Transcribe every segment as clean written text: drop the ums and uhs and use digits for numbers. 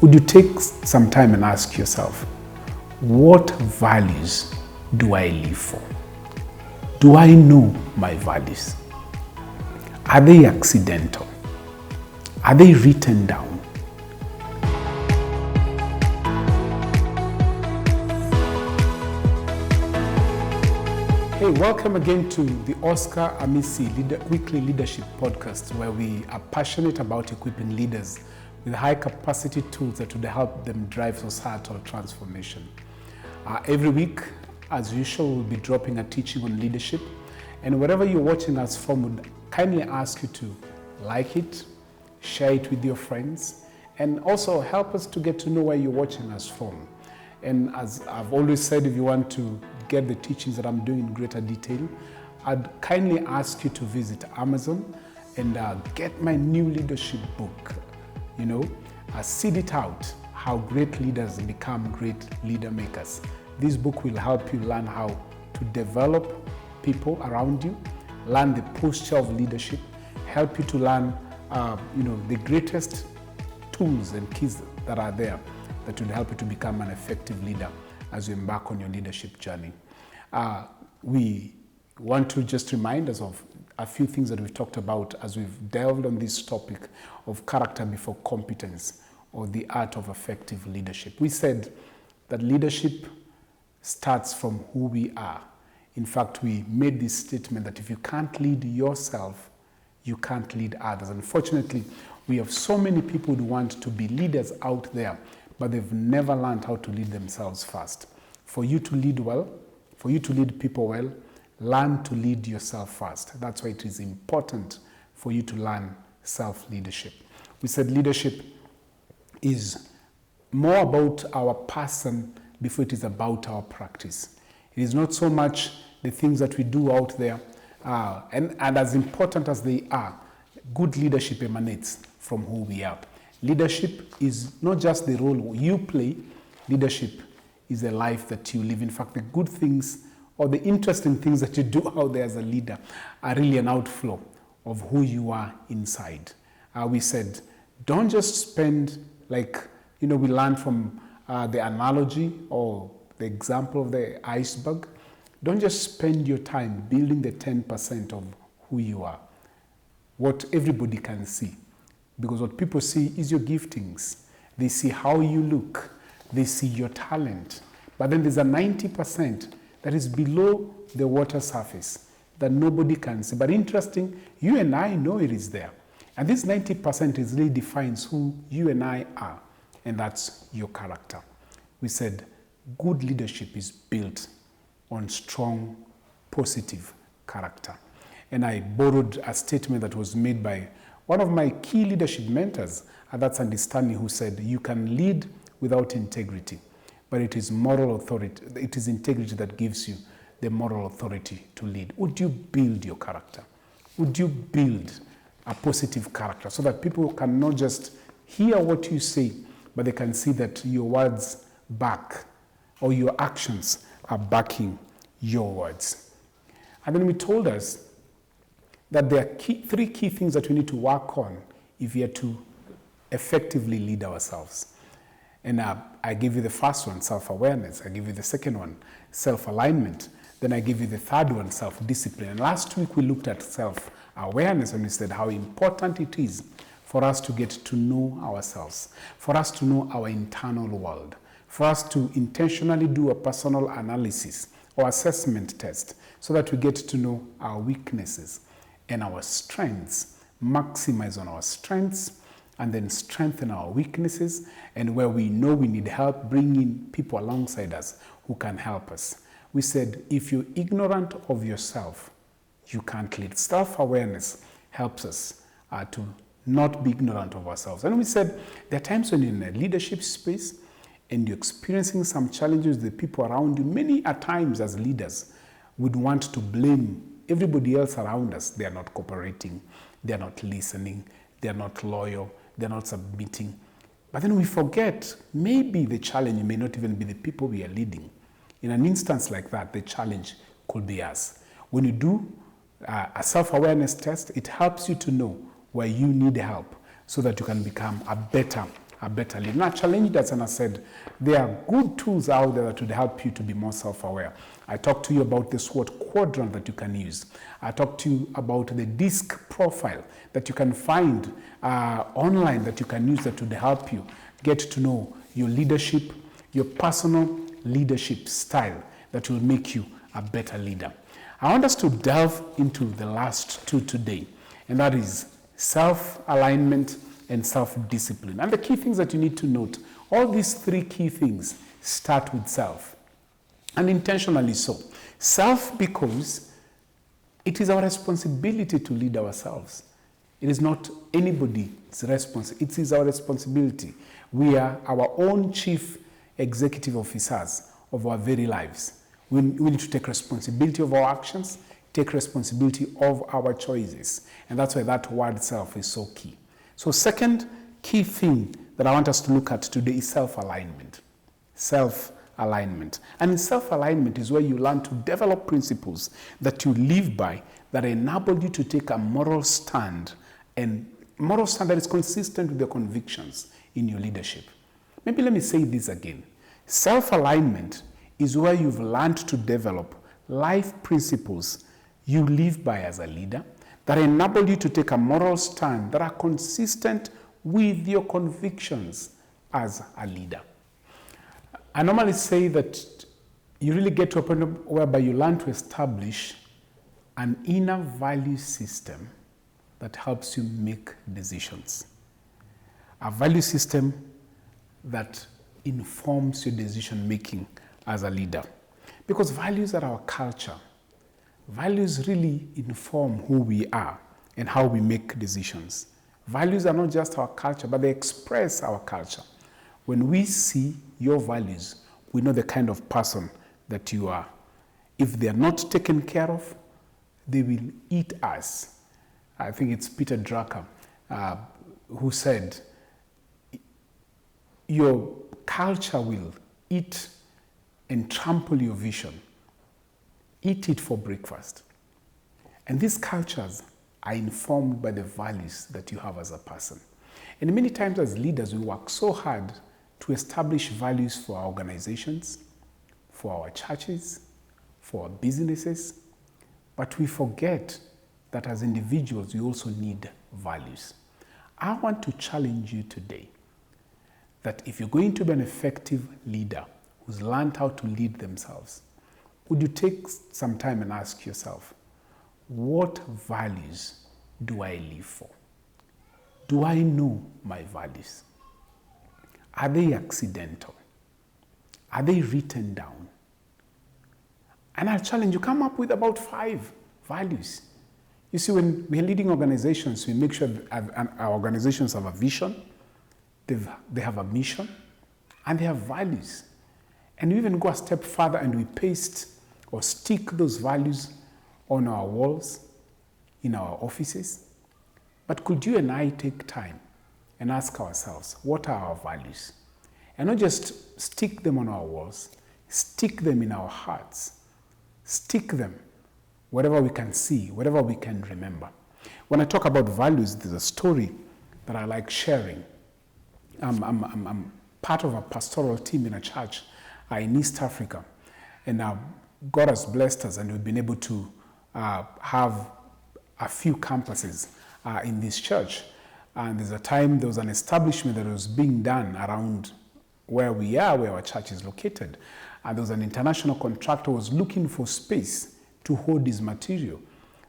Would you take some time and ask yourself, what values do I live for? Do I know my values? Are they accidental? Are they written down? Hey, welcome again to the Oscar Amisi Weekly Leadership Podcast, where we are passionate about equipping leaders with high capacity tools that would help them drive societal transformation. Every week, as usual, we'll be dropping a teaching on leadership, and wherever you're watching us from, would kindly ask you to like it, share it with your friends, and also help us to get to know where you're watching us from. And as I've always said, if you want to get the teachings that I'm doing in greater detail, I'd kindly ask you to visit Amazon and get my new leadership book. Seed It Out, How Great Leaders Become Great Leader Makers. This book will help you learn how to develop people around you, learn the posture of leadership, help you to learn the greatest tools and keys that are there that will help you to become an effective leader as you embark on your leadership journey. We want to just remind us of a few things that we've talked about as we've delved on this topic of character before competence, or the art of effective leadership. We said that leadership starts from who we are. In fact, we made this statement that if you can't lead yourself, you can't lead others. Unfortunately, we have so many people who want to be leaders out there, but they've never learned how to lead themselves first. For you to lead well, for you to lead people well, learn to lead yourself first. That's why it is important for you to learn self-leadership. We said leadership is more about our person before it is about our practice. It is not so much the things that we do out there, and as important as they are, good leadership emanates from who we are. Leadership is not just the role you play, leadership is a life that you live. In fact, the good things or the interesting things that you do out there as a leader are really an outflow of who you are inside. We said, don't just spend, we learned from the analogy or the example of the iceberg. Don't just spend your time building the 10% of who you are, what everybody can see. Because what people see is your giftings. They see how you look. They see your talent. But then there's a 90% that is below the water surface that nobody can see. But interesting, you and I know it is there. And this 90% really defines who you and I are. And that's your character. We said good leadership is built on strong, positive character. And I borrowed a statement that was made by one of my key leadership mentors, and that's Andy Stanley, who said, you can lead without integrity, but it is moral authority, it is integrity that gives you the moral authority to lead. Would you build your character? Would you build a positive character so that people can not just hear what you say, but they can see that your words back, or your actions are backing your words? And then we told us that there are three key things that we need to work on if we are to effectively lead ourselves. And I give you the first one, self-awareness. I give you the second one, self-alignment. Then I give you the third one, self-discipline. And last week we looked at self-awareness, and we said how important it is for us to get to know ourselves, for us to know our internal world, for us to intentionally do a personal analysis or assessment test so that we get to know our weaknesses and our strengths, maximize on our strengths, and then strengthen our weaknesses, and where we know we need help, bring in people alongside us who can help us. We said, if you're ignorant of yourself, you can't lead. Self-awareness helps us to not be ignorant of ourselves. And we said, there are times when you're in a leadership space and you're experiencing some challenges with the people around you. Many a times as leaders would want to blame everybody else around us. They are not cooperating, they are not listening, they are not loyal, they're not submitting. But then we forget, maybe the challenge may not even be the people we are leading. In an instance like that, the challenge could be us. When you do a self-awareness test, it helps you to know where you need help so that you can become a better a better leader. And I challenged us and I said, there are good tools out there that would help you to be more self-aware. I talked to you about the SWOT quadrant that you can use. I talked to you about the DISC profile that you can find online that you can use that would help you get to know your leadership, your personal leadership style that will make you a better leader. I want us to delve into the last two today, and that is self-alignment and self-discipline. And the key things that you need to note, all these three key things start with self, and intentionally so. Self, because it is our responsibility to lead ourselves. It is not anybody's responsibility. It is our responsibility. We are our own chief executive officers of our very lives. We need to take responsibility of our actions, take responsibility of our choices. And that's why that word self is so key. So second key thing that I want us to look at today is self-alignment. Self-alignment. And in self-alignment is where you learn to develop principles that you live by that enable you to take a moral stand, and moral stand that is consistent with your convictions in your leadership. Maybe let me say this again. Self-alignment is where you've learned to develop life principles you live by as a leader that enable you to take a moral stand that are consistent with your convictions as a leader. I normally say that you really get to a point whereby you learn to establish an inner value system that helps you make decisions. A value system that informs your decision making as a leader. Because values are our culture. Values really inform who we are and how we make decisions. Values are not just our culture, but they express our culture. When we see your values, we know the kind of person that you are. If they are not taken care of, they will eat us. I think it's Peter Drucker who said, your culture will eat and trample your vision. Eat it for breakfast. And these cultures are informed by the values that you have as a person. And many times as leaders, we work so hard to establish values for our organizations, for our churches, for our businesses, but we forget that as individuals, we also need values. I want to challenge you today that if you're going to be an effective leader who's learned how to lead themselves, would you take some time and ask yourself, what values do I live for? Do I know my values? Are they accidental? Are they written down? And I'll challenge you, come up with about 5 values. You see, when we're leading organizations, we make sure our organizations have a vision, they have a mission, and they have values. And we even go a step further and we paste or stick those values on our walls, in our offices. But could you and I take time and ask ourselves, what are our values? And not just stick them on our walls, stick them in our hearts, stick them wherever we can see, wherever we can remember. When I talk about values, there's a story that I like sharing. I'm part of a pastoral team in a church in East Africa, and God has blessed us, and we've been able to have a few campuses in this church. And there's a time there was an establishment that was being done around where we are, where our church is located. And there was an international contractor who was looking for space to hold his material.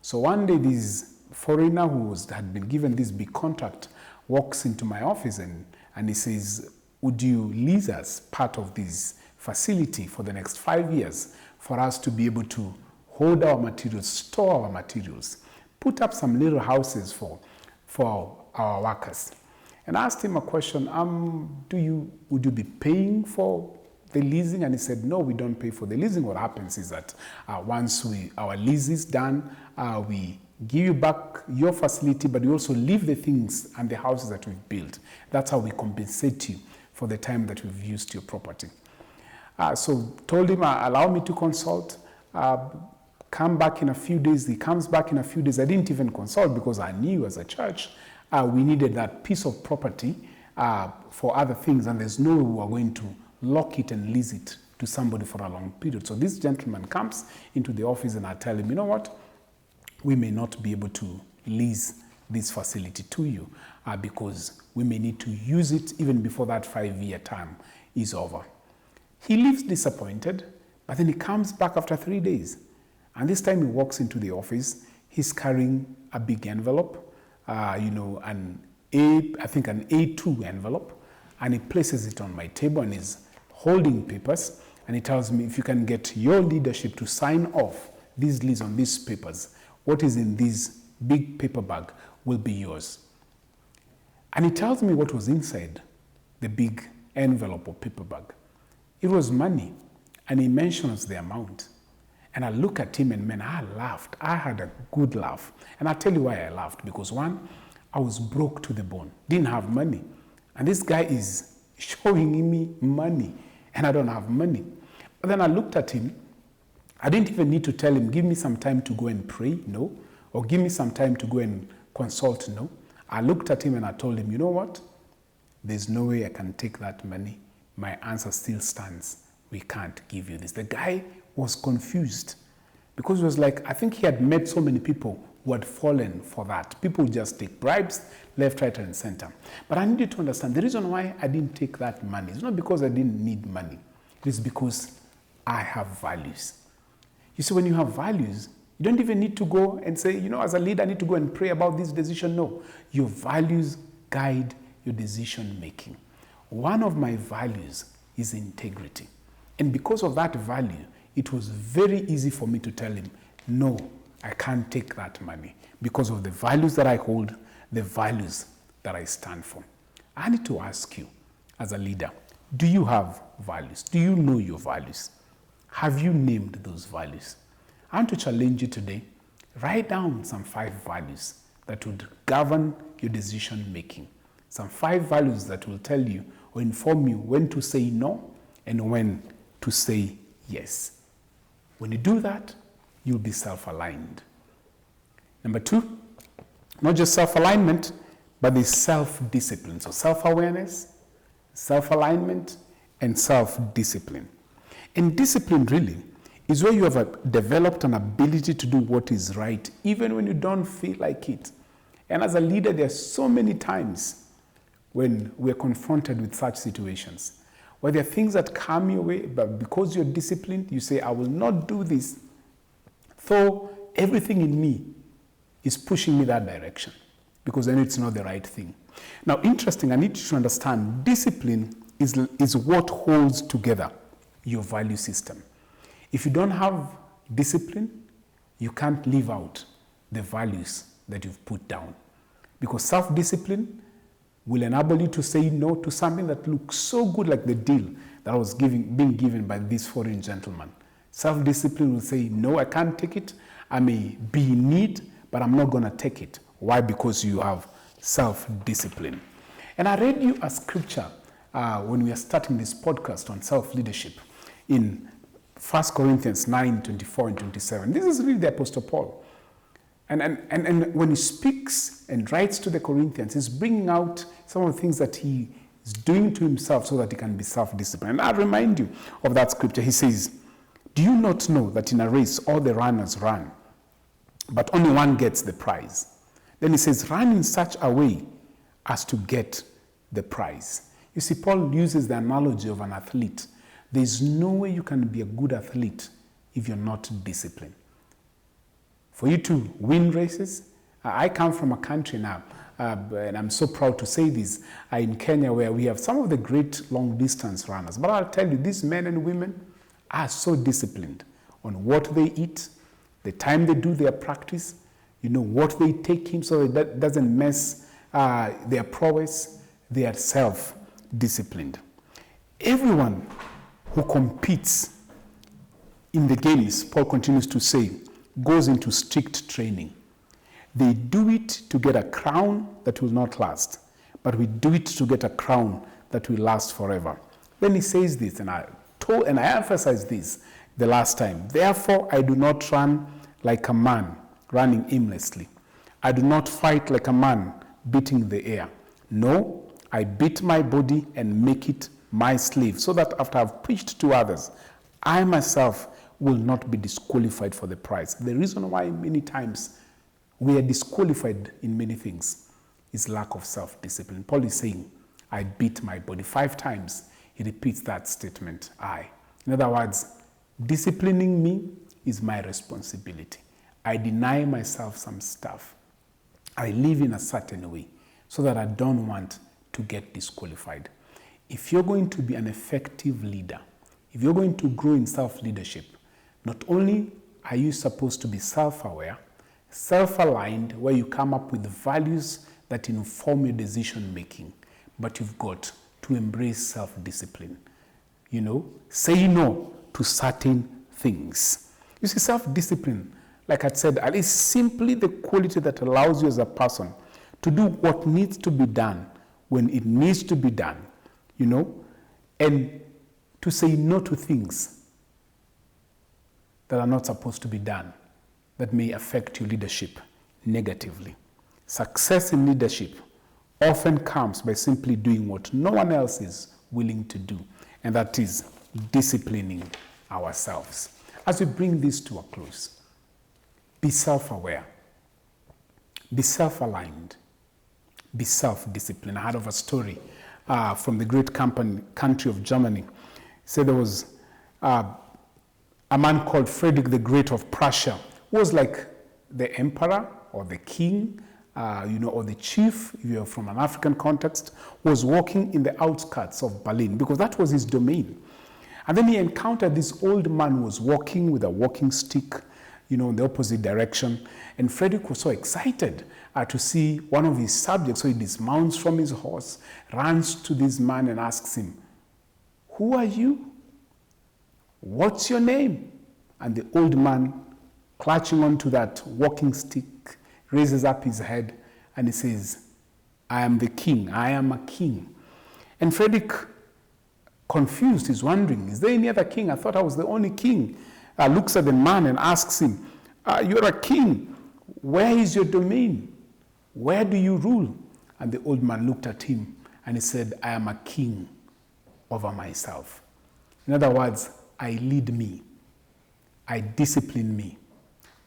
So one day this foreigner who had been given this big contract walks into my office and he says, would you lease us part of this facility for the next 5 years for us to be able to hold our materials, store our materials, put up some little houses for our workers? And I asked him a question, would you be paying for the leasing? And he said, no, we don't pay for the leasing. What happens is that once our lease is done, we give you back your facility, but we also leave the things and the houses that we've built. That's how we compensate you for the time that we've used your property. So told him, allow me to consult, come back in a few days. He comes back in a few days. I didn't even consult because I knew as a church we needed that piece of property for other things, and there's no way we are going to lock it and lease it to somebody for a long period. So this gentleman comes into the office, and I tell him, you know what, we may not be able to lease this facility to you because we may need to use it even before that 5-year term is over. He leaves disappointed, but then he comes back after 3 days. And this time he walks into the office. He's carrying a big envelope, I think an A2 envelope, and he places it on my table and is holding papers. And he tells me, if you can get your leadership to sign off these leads on these papers, what is in this big paper bag will be yours. And he tells me what was inside the big envelope or paper bag. It was money, and he mentions the amount. And I look at him, and man, I laughed. I had a good laugh. And I'll tell you why I laughed. Because one, I was broke to the bone, didn't have money. And this guy is showing me money, and I don't have money. But then I looked at him. I didn't even need to tell him, give me some time to go and pray, no. Or give me some time to go and consult, no. I looked at him and I told him, you know what? There's no way I can take that money. My answer still stands. We can't give you this. The guy was confused because it was like, I think he had met so many people who had fallen for that. People who just take bribes left, right, and center. But I needed to understand the reason why I didn't take that money. It's not because I didn't need money. It is because I have values. You see, when you have values, you don't even need to go and say, you know, as a leader, I need to go and pray about this decision. No, your values guide your decision making. One of my values is integrity. And because of that value, it was very easy for me to tell him, no, I can't take that money because of the values that I hold, the values that I stand for. I need to ask you, as a leader, do you have values? Do you know your values? Have you named those values? I want to challenge you today. Write down some 5 values that would govern your decision making. Some 5 values that will tell you or inform you when to say no and when to say yes. When you do that, you'll be self-aligned. Number 2, not just self-alignment, but the self-discipline. So self-awareness, self-alignment, and self-discipline. And discipline really is where you have developed an ability to do what is right, even when you don't feel like it. And as a leader, there are so many times when we're confronted with such situations, where there are things that come your way, but because you're disciplined, you say, I will not do this, though everything in me is pushing me that direction, because I know it's not the right thing. Now, interesting, I need you to understand, discipline is what holds together your value system. If you don't have discipline, you can't live out the values that you've put down. Because self-discipline will enable you to say no to something that looks so good, like the deal that was being given by this foreign gentleman. Self-discipline will say, no, I can't take it. I may be in need, but I'm not going to take it. Why? Because you have self-discipline. And I read you a scripture when we are starting this podcast on self-leadership in 1 Corinthians 9, 24 and 27. This is really the Apostle Paul. And when he speaks and writes to the Corinthians, he's bringing out some of the things that he is doing to himself so that he can be self-disciplined. And I'll remind you of that scripture. He says, do you not know that in a race all the runners run, but only one gets the prize? Then he says, run in such a way as to get the prize. You see, Paul uses the analogy of an athlete. There's no way you can be a good athlete if you're not disciplined. For you to win races, I come from a country now, and I'm so proud to say this, in Kenya, where we have some of the great long-distance runners. But I'll tell you, these men and women are so disciplined on what they eat, the time they do their practice, you know, what they take in so that doesn't mess their prowess. They are self-disciplined. Everyone who competes in the games, Paul continues to say, goes into strict training. They do it to get a crown that will not last, but we do it to get a crown that will last forever. Then he says this, and I emphasized this the last time. Therefore, I do not run like a man running aimlessly. I do not fight like a man beating the air. No, I beat my body and make it my slave, so that after I've preached to others, I myself will not be disqualified for the prize. The reason why many times we are disqualified in many things is lack of self-discipline. Paul is saying, I beat my body 5 times. He repeats that statement, I. In other words, disciplining me is my responsibility. I deny myself some stuff. I live in a certain way so that I don't want to get disqualified. If you're going to be an effective leader, if you're going to grow in self-leadership, not only are you supposed to be self-aware, self-aligned, where you come up with values that inform your decision-making, but you've got to embrace self-discipline. Say no to certain things. You see, self-discipline, like I said, is simply the quality that allows you as a person to do what needs to be done when it needs to be done, and to say no to things that are not supposed to be done, that may affect your leadership negatively. Success in leadership often comes by simply doing what no one else is willing to do, and that is disciplining ourselves. As we bring this to a close, be self-aware, be self-aligned, be self-disciplined. I heard of a story from the great country of Germany. It said there was a man called Frederick the Great of Prussia, who was like the emperor or the king, or the chief, if you're from an African context, was walking in the outskirts of Berlin because that was his domain. And then he encountered this old man who was walking with a walking stick, in the opposite direction. And Frederick was so excited to see one of his subjects. So he dismounts from his horse, runs to this man and asks him, "Who are you? What's your name?" And the old man, clutching onto that walking stick, raises up his head and he says, "I am the king. I am a king." And Frederick, confused, is wondering, is there any other king? I thought I was the only king. Looks at the man and asks him, "You're a king. Where is your domain? Where do you rule?" And the old man looked at him and he said, "I am a king over myself." In other words, I lead me. I discipline me.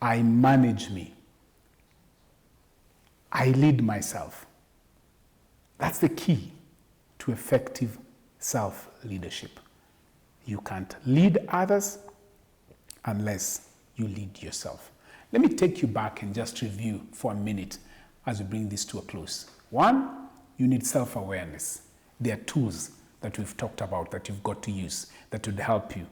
I manage me. I lead myself. That's the key to effective self-leadership. You can't lead others unless you lead yourself. Let me take you back and just review for a minute as we bring this to a close. 1, you need self-awareness. There are tools that we've talked about that you've got to use that would help you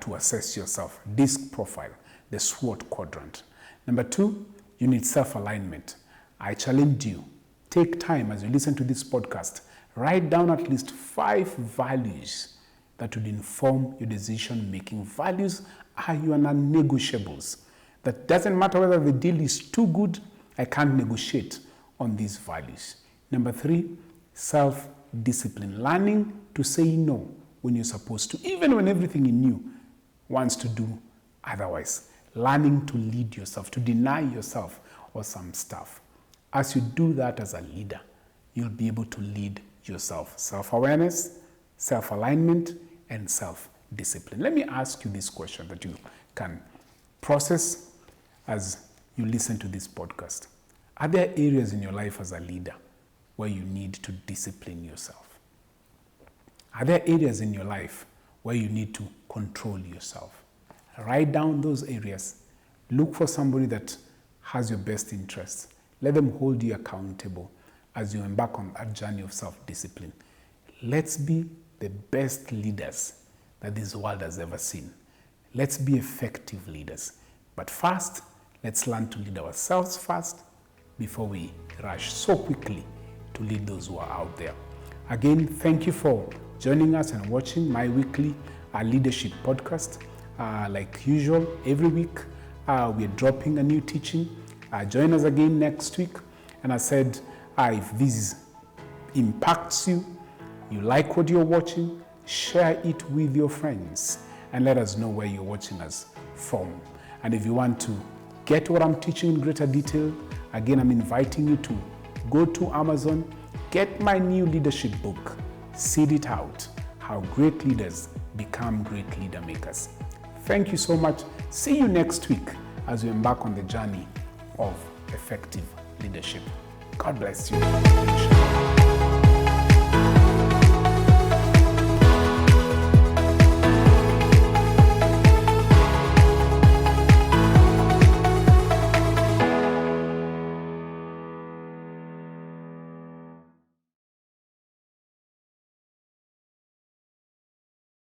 to assess yourself. DISC profile, the SWOT quadrant. Number 2, you need self-alignment. I challenge you, take time as you listen to this podcast, write down at least 5 values that would inform your decision-making. Values are your non-negotiables. That doesn't matter whether the deal is too good, I can't negotiate on these values. Number 3, self-discipline. Learning to say no when you're supposed to, even when everything in you wants to do otherwise. Learning to lead yourself, to deny yourself or some stuff. As you do that as a leader, you'll be able to lead yourself. Self-awareness, self-alignment, and self-discipline. Let me ask you this question that you can process as you listen to this podcast. Are there areas in your life as a leader where you need to discipline yourself? Are there areas in your life where you need to control yourself? Write down those areas. Look for somebody that has your best interests. Let them hold you accountable as you embark on a journey of self-discipline. Let's be the best leaders that this world has ever seen. Let's be effective leaders. But first, let's learn to lead ourselves first before we rush so quickly to lead those who are out there. Again, thank you for joining us and watching my weekly leadership podcast. Like usual, every week we're dropping a new teaching. Join us again next week. And I said, if this impacts you, you like what you're watching, share it with your friends and let us know where you're watching us from. And if you want to get what I'm teaching in greater detail, again, I'm inviting you to go to Amazon, get my new leadership book, Seed It Out, How Great Leaders Become Great Leader Makers. Thank you so much. See you next week as we embark on the journey of effective leadership. God bless you.